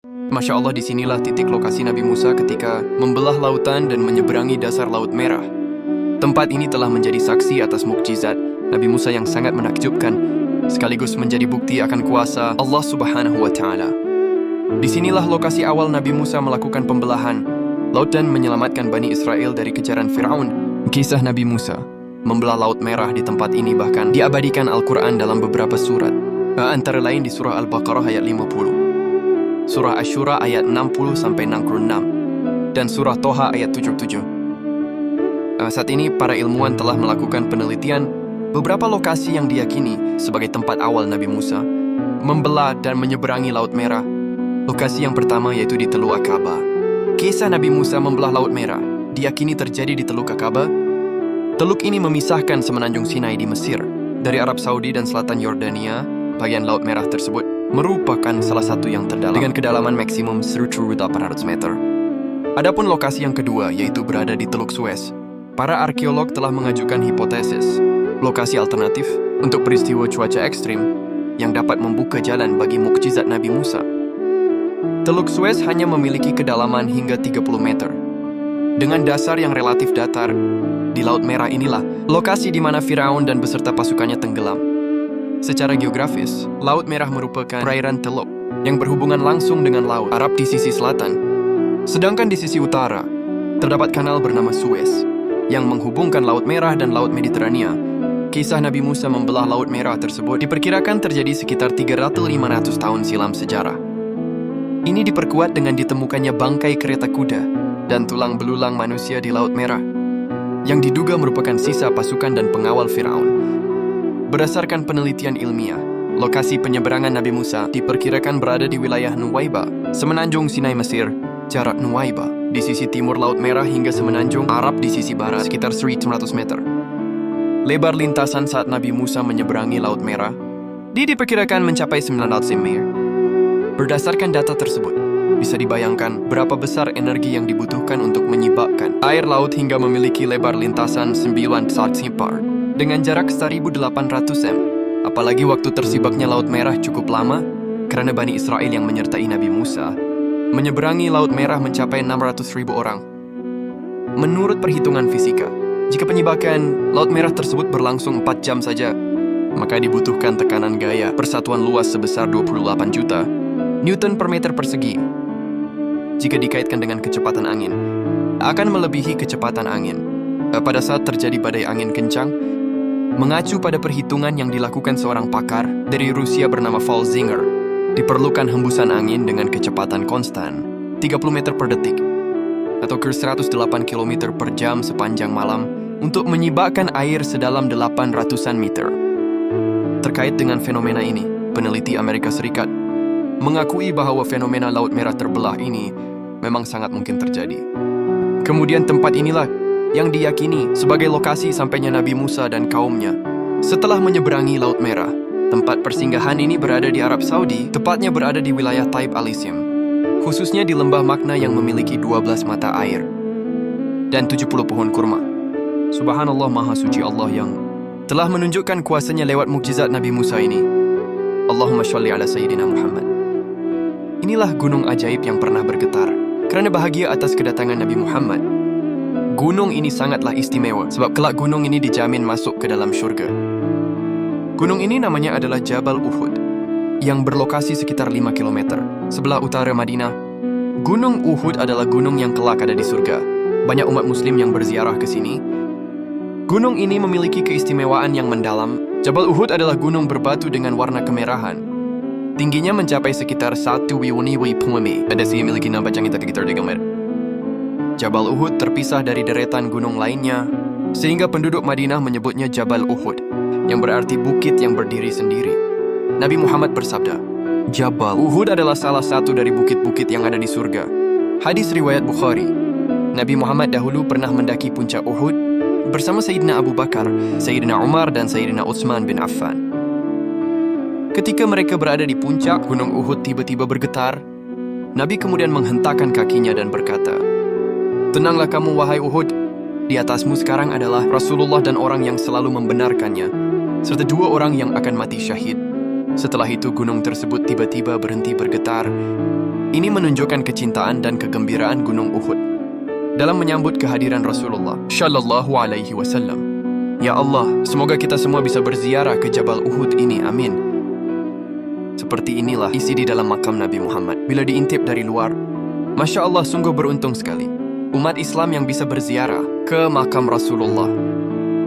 Masya Allah, disinilah titik lokasi Nabi Musa ketika membelah lautan dan menyeberangi dasar Laut Merah. Tempat ini telah menjadi saksi atas mukjizat Nabi Musa yang sangat menakjubkan, sekaligus menjadi bukti akan kuasa Allah Subhanahu wa Ta'ala. Disinilah lokasi awal Nabi Musa melakukan pembelahan laut dan menyelamatkan Bani Israel dari kejaran Firaun. Kisah Nabi Musa membelah Laut Merah di tempat ini bahkan diabadikan Al-Quran dalam beberapa surat, antara lain di surah Al-Baqarah ayat 50, surah Ash-Shura ayat 60-66, dan surah Toha ayat 77. Saat ini para ilmuwan telah melakukan penelitian beberapa lokasi yang diyakini sebagai tempat awal Nabi Musa membelah dan menyeberangi Laut Merah. Lokasi yang pertama yaitu di Teluk Aqaba. Kisah Nabi Musa membelah Laut Merah diyakini terjadi di Teluk Aqaba. Teluk ini memisahkan semenanjung Sinai di Mesir dari Arab Saudi dan selatan Yordania. Bagian Laut Merah tersebut merupakan salah satu yang terdalam dengan kedalaman maksimum 1.800 meter. Adapun lokasi yang kedua yaitu berada di Teluk Suez. Para arkeolog telah mengajukan hipotesis lokasi alternatif untuk peristiwa cuaca ekstrim yang dapat membuka jalan bagi mukjizat Nabi Musa. Teluk Suez hanya memiliki kedalaman hingga 30 meter. Dengan dasar yang relatif datar, di Laut Merah inilah lokasi di mana Firaun dan beserta pasukannya tenggelam. Secara geografis, Laut Merah merupakan perairan teluk yang berhubungan langsung dengan Laut Arab di sisi selatan. Sedangkan di sisi utara, terdapat kanal bernama Suez yang menghubungkan Laut Merah dan Laut Mediterania. Kisah Nabi Musa membelah Laut Merah tersebut diperkirakan terjadi sekitar 300-500 tahun silam sejarah. Ini diperkuat dengan ditemukannya bangkai kereta kuda dan tulang belulang manusia di Laut Merah, yang diduga merupakan sisa pasukan dan pengawal Firaun. Berdasarkan penelitian ilmiah, lokasi penyeberangan Nabi Musa diperkirakan berada di wilayah Nuwaiba, semenanjung Sinai Mesir. Jarak Nuwaiba di sisi timur Laut Merah hingga semenanjung Arab di sisi barat sekitar 1.900 meter. Lebar lintasan saat Nabi Musa menyeberangi Laut Merah diperkirakan mencapai 900 mil. Berdasarkan data tersebut, bisa dibayangkan berapa besar energi yang dibutuhkan untuk menyibakkan air laut hingga memiliki lebar lintasan 9 cm dengan jarak 1.800 m. Apalagi waktu tersibaknya Laut Merah cukup lama, karena Bani Israel yang menyertai Nabi Musa menyeberangi Laut Merah mencapai 600.000 orang. Menurut perhitungan fisika, jika penyebakan Laut Merah tersebut berlangsung 4 jam saja, maka dibutuhkan tekanan gaya persatuan luas sebesar 28 juta Newton per meter persegi. Jika dikaitkan dengan kecepatan angin, akan melebihi kecepatan angin pada saat terjadi badai angin kencang. Mengacu pada perhitungan yang dilakukan seorang pakar dari Rusia bernama Falzinger, diperlukan hembusan angin dengan kecepatan konstan 30 meter per detik atau ke 108 km per jam sepanjang malam untuk menyibakkan air sedalam 800-an meter. Terkait dengan fenomena ini, peneliti Amerika Serikat mengakui bahwa fenomena Laut Merah terbelah ini memang sangat mungkin terjadi. Kemudian tempat inilah yang diyakini sebagai lokasi sampainya Nabi Musa dan kaumnya setelah menyeberangi Laut Merah. Tempat persinggahan ini berada di Arab Saudi, tepatnya berada di wilayah Taib al-Isim, khususnya di lembah Makna yang memiliki 12 mata air dan 70 pohon kurma. Subhanallah, Maha Suci Allah yang telah menunjukkan kuasanya lewat mukjizat Nabi Musa ini. Allahumma sholli ala Sayyidina Muhammad. Inilah gunung ajaib yang pernah bergetar karena bahagia atas kedatangan Nabi Muhammad. Gunung ini sangatlah istimewa sebab kelak gunung ini dijamin masuk ke dalam syurga. Gunung ini namanya adalah Jabal Uhud, yang berlokasi sekitar 5 km sebelah utara Madinah. Gunung Uhud adalah gunung yang kelak ada di surga. Banyak umat muslim yang berziarah ke sini. Gunung ini memiliki keistimewaan yang mendalam. Jabal Uhud adalah gunung berbatu dengan warna kemerahan. Tingginya mencapai sekitar 1,5 km. Ada sih memiliki nampak canggih tapi kita gambar. Jabal Uhud terpisah dari deretan gunung lainnya, sehingga penduduk Madinah menyebutnya Jabal Uhud, yang berarti bukit yang berdiri sendiri. Nabi Muhammad bersabda, Jabal Uhud adalah salah satu dari bukit-bukit yang ada di surga. Hadis riwayat Bukhari. Nabi Muhammad dahulu pernah mendaki puncak Uhud bersama Sayyidina Abu Bakar, Sayyidina Umar, dan Sayyidina Utsman bin Affan. Ketika mereka berada di puncak, gunung Uhud tiba-tiba bergetar. Nabi kemudian menghentakkan kakinya dan berkata, "Tenanglah kamu, wahai Uhud. Di atasmu sekarang adalah Rasulullah dan orang yang selalu membenarkannya, serta 2 orang yang akan mati syahid. Setelah itu gunung tersebut tiba-tiba berhenti bergetar. Ini menunjukkan kecintaan dan kegembiraan gunung Uhud dalam menyambut kehadiran Rasulullah Shallallahu Alaihi Wasallam. Ya Allah, semoga kita semua bisa berziarah ke Jabal Uhud ini, amin. Seperti inilah isi di dalam makam Nabi Muhammad. Bila diintip dari luar, Masya Allah, sungguh beruntung sekali umat Islam yang bisa berziarah ke makam Rasulullah.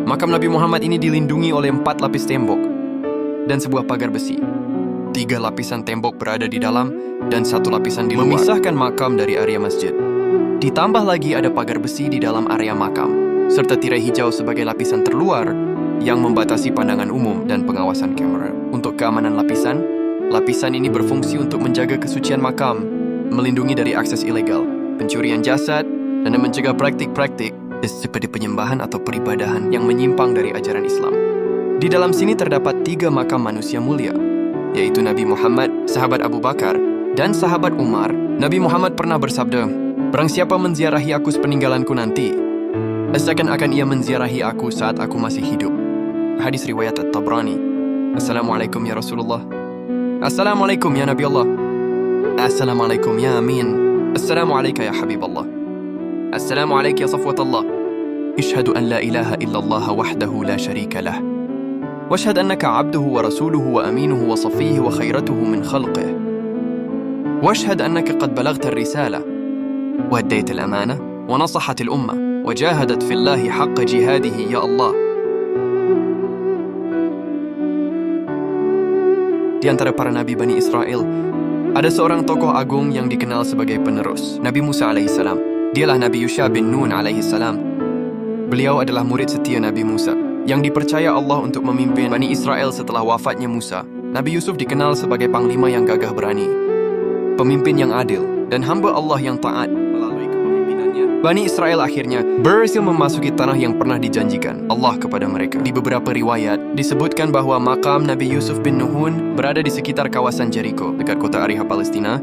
Makam Nabi Muhammad ini dilindungi oleh 4 lapis tembok dan sebuah pagar besi. 3 lapisan tembok berada di dalam dan 1 lapisan di luar, memisahkan makam dari area masjid. Ditambah lagi ada pagar besi di dalam area makam, serta tirai hijau sebagai lapisan terluar yang membatasi pandangan umum dan pengawasan kamera. Untuk keamanan lapisan ini berfungsi untuk menjaga kesucian makam, melindungi dari akses ilegal, pencurian jasad, dan mencegah praktik-praktik seperti penyembahan atau peribadahan yang menyimpang dari ajaran Islam. Di dalam sini terdapat 3 makam manusia mulia, yaitu Nabi Muhammad, sahabat Abu Bakar, dan sahabat Umar. Nabi Muhammad pernah bersabda, "Barang siapa menziarahi aku sepeninggalanku nanti, akan ia menziarahi aku saat aku masih hidup." Hadis riwayat At-Tabrani. Assalamualaikum ya Rasulullah. Assalamualaikum ya Nabi Allah. Assalamualaikum ya Amin. Assalamualaikum ya Habib Allah. Assalamualaikum ya Safwat Allah. Ishhadu an la ilaha illallah wahdahu la sharika lah. Washhad annaka abduhu wa rasuluhu wa aminuhu wa safihi wa khairatuhu min khalqih. Washhad annaka qad balagta ar-risalah wa addayta al-amanah wa nasahat al-ummah wa jahadat fi Allah haqqa jihadihi ya Allah. Di antara para nabi Bani Israel, ada seorang tokoh agung yang dikenal sebagai penerus, Nabi Musa alaihissalam. Dialah Nabi Yusha bin Nun alaihissalam. Beliau adalah murid setia Nabi Musa, yang dipercaya Allah untuk memimpin Bani Israel setelah wafatnya Musa. Nabi Yusuf dikenal sebagai panglima yang gagah berani, pemimpin yang adil, dan hamba Allah yang taat. Melalui kepemimpinannya, Bani Israel akhirnya berhasil memasuki tanah yang pernah dijanjikan Allah kepada mereka. Di beberapa riwayat, disebutkan bahwa makam Nabi Yusuf bin Nun berada di sekitar kawasan Jericho, dekat kota Ariha, Palestina.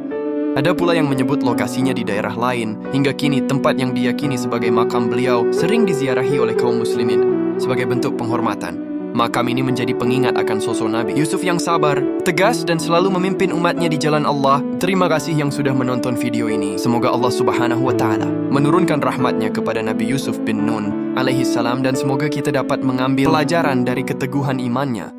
Ada pula yang menyebut lokasinya di daerah lain. Hingga kini, tempat yang diyakini sebagai makam beliau sering diziarahi oleh kaum muslimin sebagai bentuk penghormatan. Makam ini menjadi pengingat akan sosok Nabi Yusuf yang sabar, tegas, dan selalu memimpin umatnya di jalan Allah. Terima kasih yang sudah menonton video ini. Semoga Allah Subhanahu wa Ta'ala menurunkan rahmatnya kepada Nabi Yusuf bin Nun alaihissalam, dan semoga kita dapat mengambil pelajaran dari keteguhan imannya